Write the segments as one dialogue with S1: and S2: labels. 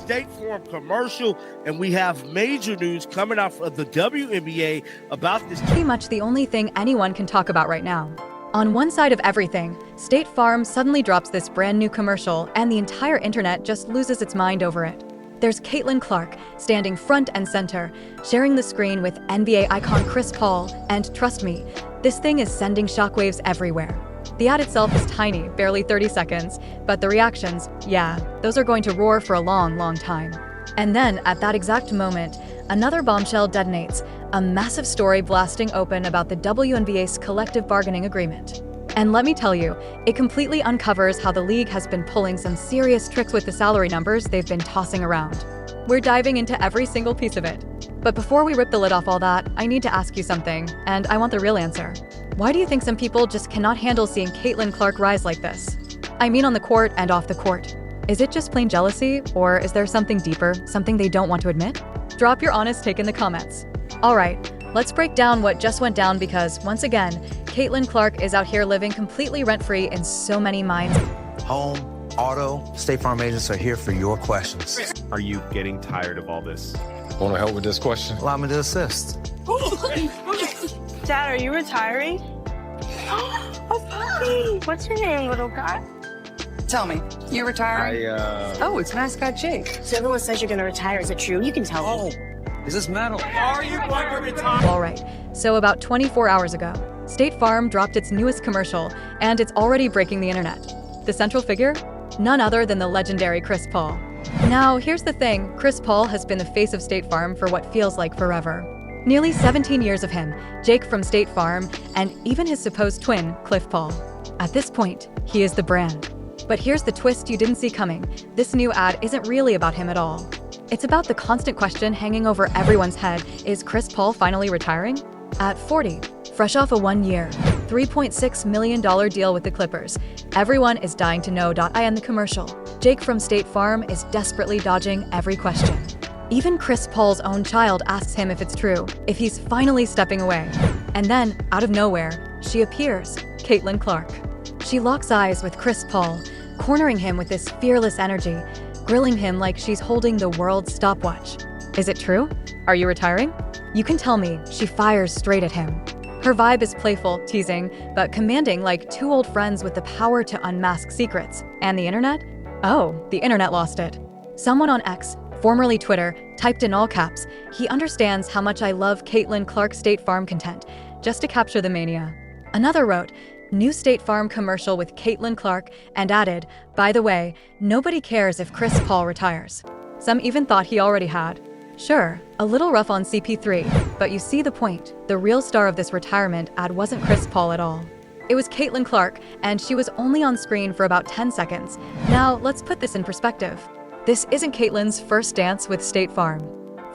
S1: State Farm commercial, and we have major news coming out of the WNBA about this.
S2: Pretty much the only thing anyone can talk about right now. On one side of everything, State Farm suddenly drops this brand new commercial and the entire internet just loses its mind over it. There's Caitlin Clark standing front and center, sharing the screen with NBA icon Chris Paul, and trust me, this thing is sending shockwaves everywhere. The ad itself is tiny, barely 30 seconds, but the reactions, yeah, those are going to roar for a long, long time. And then, at that exact moment, another bombshell detonates, a massive story blasting open about the WNBA's collective bargaining agreement. And let me tell you, it completely uncovers how the league has been pulling some serious tricks with the salary numbers they've been tossing around. We're diving into every single piece of it. But before we rip the lid off all that, I need to ask you something, and I want the real answer. Why do you think some people just cannot handle seeing Caitlin Clark rise like this? I mean on the court and off the court. Is it just plain jealousy, or is there something deeper, something they don't want to admit? Drop your honest take in the comments. Alright, let's break down what just went down because, once again, Caitlin Clark is out here living completely rent-free in so many minds.
S3: Home, auto, State Farm agents are here for your questions.
S4: Are you getting tired of all this?
S5: Want to help with this question?
S3: Allow me to assist.
S6: Dad, are you retiring? Oh, puppy! What's your name, little guy?
S7: Tell me, you retiring? Oh, it's mascot Jake.
S6: So everyone says you're gonna retire. Is it true? You can tell me.
S3: Is this metal?
S4: Are you going to retire?
S2: Alright, so about 24 hours ago, State Farm dropped its newest commercial, and it's already breaking the internet. The central figure? None other than the legendary Chris Paul. Now, here's the thing, Chris Paul has been the face of State Farm for what feels like forever. Nearly 17 years of him, Jake from State Farm, and even his supposed twin, Cliff Paul. At this point, he is the brand. But here's the twist you didn't see coming. This new ad isn't really about him at all. It's about the constant question hanging over everyone's head, is Chris Paul finally retiring? At 40, fresh off a one-year, $3.6 million deal with the Clippers, everyone is dying to know. I end the commercial. Jake from State Farm is desperately dodging every question. Even Chris Paul's own child asks him if it's true, if he's finally stepping away. And then, out of nowhere, she appears, Caitlin Clark. She locks eyes with Chris Paul, cornering him with this fearless energy, grilling him like she's holding the world's stopwatch. Is it true? Are you retiring? You can tell me, she fires straight at him. Her vibe is playful, teasing, but commanding like two old friends with the power to unmask secrets. And the internet? Oh, the internet lost it. Someone on X, formerly Twitter, typed in all caps, "He understands how much I love Caitlin Clark State Farm content," just to capture the mania. Another wrote, "New State Farm commercial with Caitlin Clark," and added, "By the way, nobody cares if Chris Paul retires." Some even thought he already had. Sure, a little rough on CP3, but you see the point. The real star of this retirement ad wasn't Chris Paul at all. It was Caitlin Clark, and she was only on screen for about 10 seconds. Now, let's put this in perspective. This isn't Caitlin's first dance with State Farm.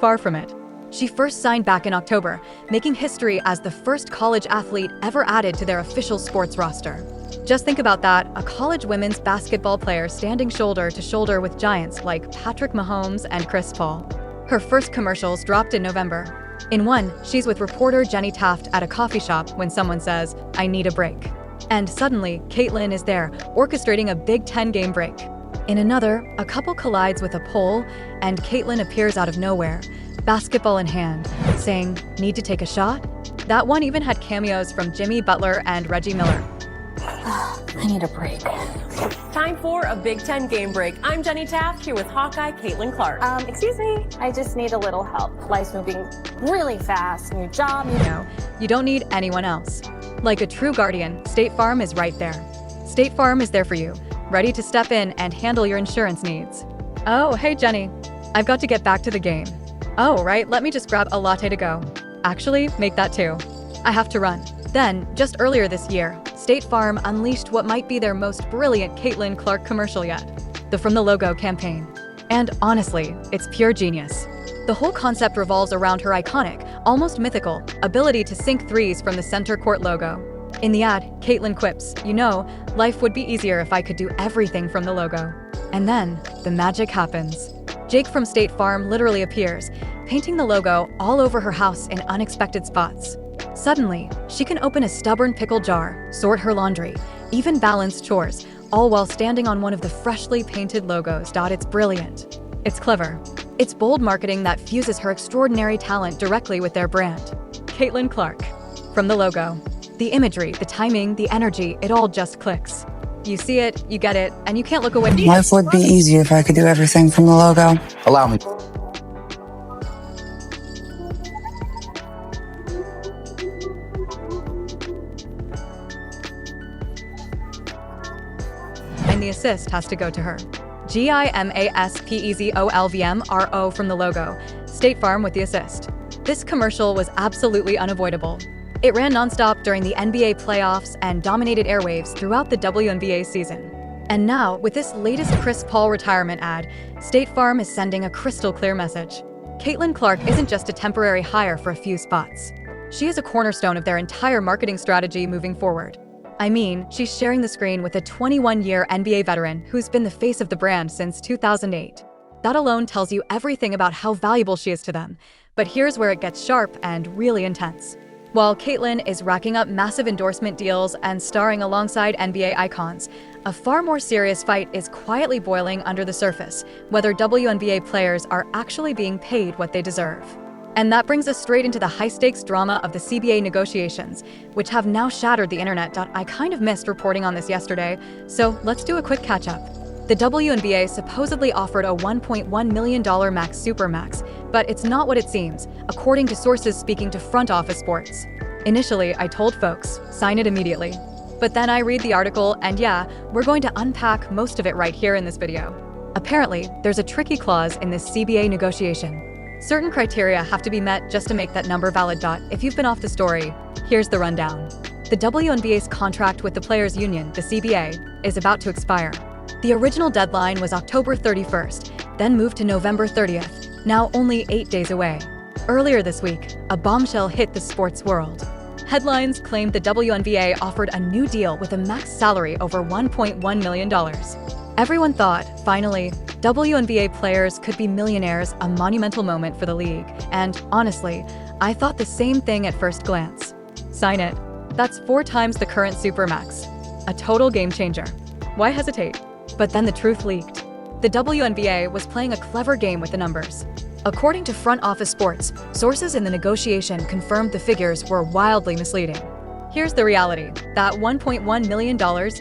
S2: Far from it. She first signed back in October, making history as the first college athlete ever added to their official sports roster. Just think about that, a college women's basketball player standing shoulder to shoulder with giants like Patrick Mahomes and Chris Paul. Her first commercials dropped in November. In one, she's with reporter Jenny Taft at a coffee shop when someone says, "I need a break." And suddenly, Caitlin is there, orchestrating a Big Ten game break. In another, a couple collides with a pole, and Caitlin appears out of nowhere, basketball in hand, saying, "Need to take a shot?" That one even had cameos from Jimmy Butler and Reggie Miller.
S6: I need a break.
S8: Time for a Big Ten game break. I'm Jenny Taft here with Hawkeye Caitlin Clark.
S9: Excuse me, I just need a little help. Life's moving really fast, new job.
S2: No, you don't need anyone else. Like a true guardian, State Farm is right there. State Farm is there for you, ready to step in and handle your insurance needs. Oh, hey Jenny, I've got to get back to the game. Oh, right, let me just grab a latte to go. Actually, make that too. I have to run. Then, just earlier this year, State Farm unleashed what might be their most brilliant Caitlin Clark commercial yet, the From the Logo campaign. And honestly, it's pure genius. The whole concept revolves around her iconic, almost mythical, ability to sink threes from the center court logo. In the ad, Caitlin quips, "You know, life would be easier if I could do everything from the logo." And then, the magic happens. Jake from State Farm literally appears, painting the logo all over her house in unexpected spots. Suddenly, she can open a stubborn pickle jar, sort her laundry, even balance chores, all while standing on one of the freshly painted logos. It's brilliant. It's clever. It's bold marketing that fuses her extraordinary talent directly with their brand. Caitlin Clark. From the logo, the imagery, the timing, the energy, it all just clicks. You see it, you get it, and you can't look away.
S5: Life would be easier if I could do everything from the logo.
S3: Allow me.
S2: And the assist has to go to her. GIMASPEZOLVMRO from the logo, State Farm with the assist. This commercial was absolutely unavoidable. It ran nonstop during the NBA playoffs and dominated airwaves throughout the WNBA season. And now, with this latest Chris Paul retirement ad, State Farm is sending a crystal clear message. Caitlin Clark isn't just a temporary hire for a few spots. She is a cornerstone of their entire marketing strategy moving forward. I mean, she's sharing the screen with a 21-year NBA veteran who's been the face of the brand since 2008. That alone tells you everything about how valuable she is to them. But here's where it gets sharp and really intense. While Caitlin is racking up massive endorsement deals and starring alongside NBA icons, a far more serious fight is quietly boiling under the surface, whether WNBA players are actually being paid what they deserve. And that brings us straight into the high-stakes drama of the CBA negotiations, which have now shattered the internet. I kind of missed reporting on this yesterday, so let's do a quick catch-up. The WNBA supposedly offered a $1.1 million max supermax, but it's not what it seems, according to sources speaking to Front Office Sports. Initially, I told folks, sign it immediately. But then I read the article, and yeah, we're going to unpack most of it right here in this video. Apparently, there's a tricky clause in this CBA negotiation. Certain criteria have to be met just to make that number valid. If you've been off the story, here's the rundown. The WNBA's contract with the Players Union, the CBA, is about to expire. The original deadline was October 31st, then moved to November 30th, now only 8 days away. Earlier this week, a bombshell hit the sports world. Headlines claimed the WNBA offered a new deal with a max salary over $1.1 million. Everyone thought, finally, WNBA players could be millionaires, a monumental moment for the league. And honestly, I thought the same thing at first glance. Sign it. That's 4 times the current Supermax. A total game changer. Why hesitate? But then the truth leaked. The WNBA was playing a clever game with the numbers. According to Front Office Sports, sources in the negotiation confirmed the figures were wildly misleading. Here's the reality. That $1.1 million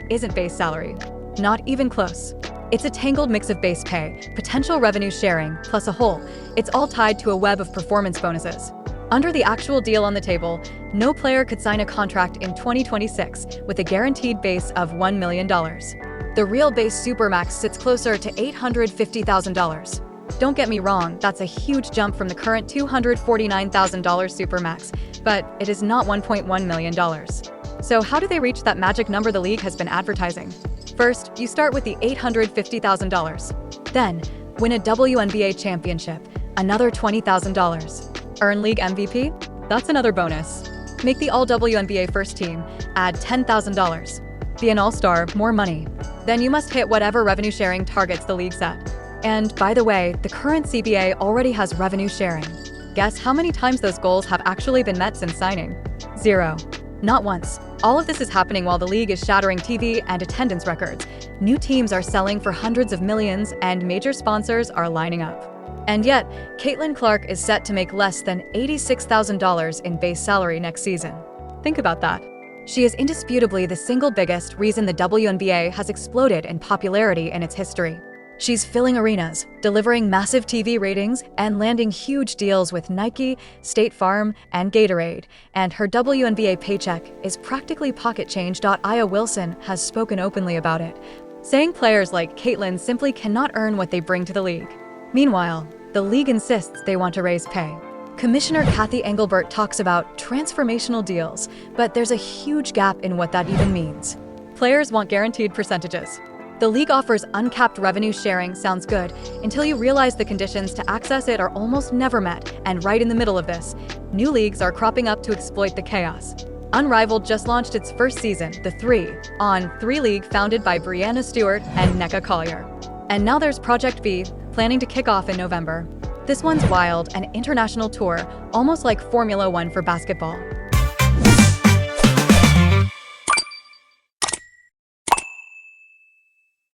S2: isn't base salary. Not even close. It's a tangled mix of base pay, potential revenue sharing, plus a whole. It's all tied to a web of performance bonuses. Under the actual deal on the table, no player could sign a contract in 2026 with a guaranteed base of $1 million. The real base supermax sits closer to $850,000. Don't get me wrong, that's a huge jump from the current $249,000 supermax, but it is not $1.1 million. So how do they reach that magic number the league has been advertising? First, you start with the $850,000. Then, win a WNBA championship, another $20,000. Earn league MVP? That's another bonus. Make the All-WNBA first team, add $10,000. Be an all-star, more money. Then you must hit whatever revenue sharing targets the league set. And by the way, the current CBA already has revenue sharing. Guess how many times those goals have actually been met since signing? 0. Not once. All of this is happening while the league is shattering TV and attendance records. New teams are selling for hundreds of millions, and major sponsors are lining up. And yet, Caitlin Clark is set to make less than $86,000 in base salary next season. Think about that. She is indisputably the single biggest reason the WNBA has exploded in popularity in its history. She's filling arenas, delivering massive TV ratings, and landing huge deals with Nike, State Farm, and Gatorade. And her WNBA paycheck is practically pocket change. Aya Wilson has spoken openly about it, saying players like Caitlin simply cannot earn what they bring to the league. Meanwhile, the league insists they want to raise pay. Commissioner Kathy Engelbert talks about transformational deals, but there's a huge gap in what that even means. Players want guaranteed percentages. The league offers uncapped revenue sharing, sounds good, until you realize the conditions to access it are almost never met, and right in the middle of this, new leagues are cropping up to exploit the chaos. Unrivaled just launched its first season, The 3, on 3 League, founded by Brianna Stewart and Nneka Collier. And now there's Project B, planning to kick off in November. This one's wild, an international tour, almost like Formula One for basketball.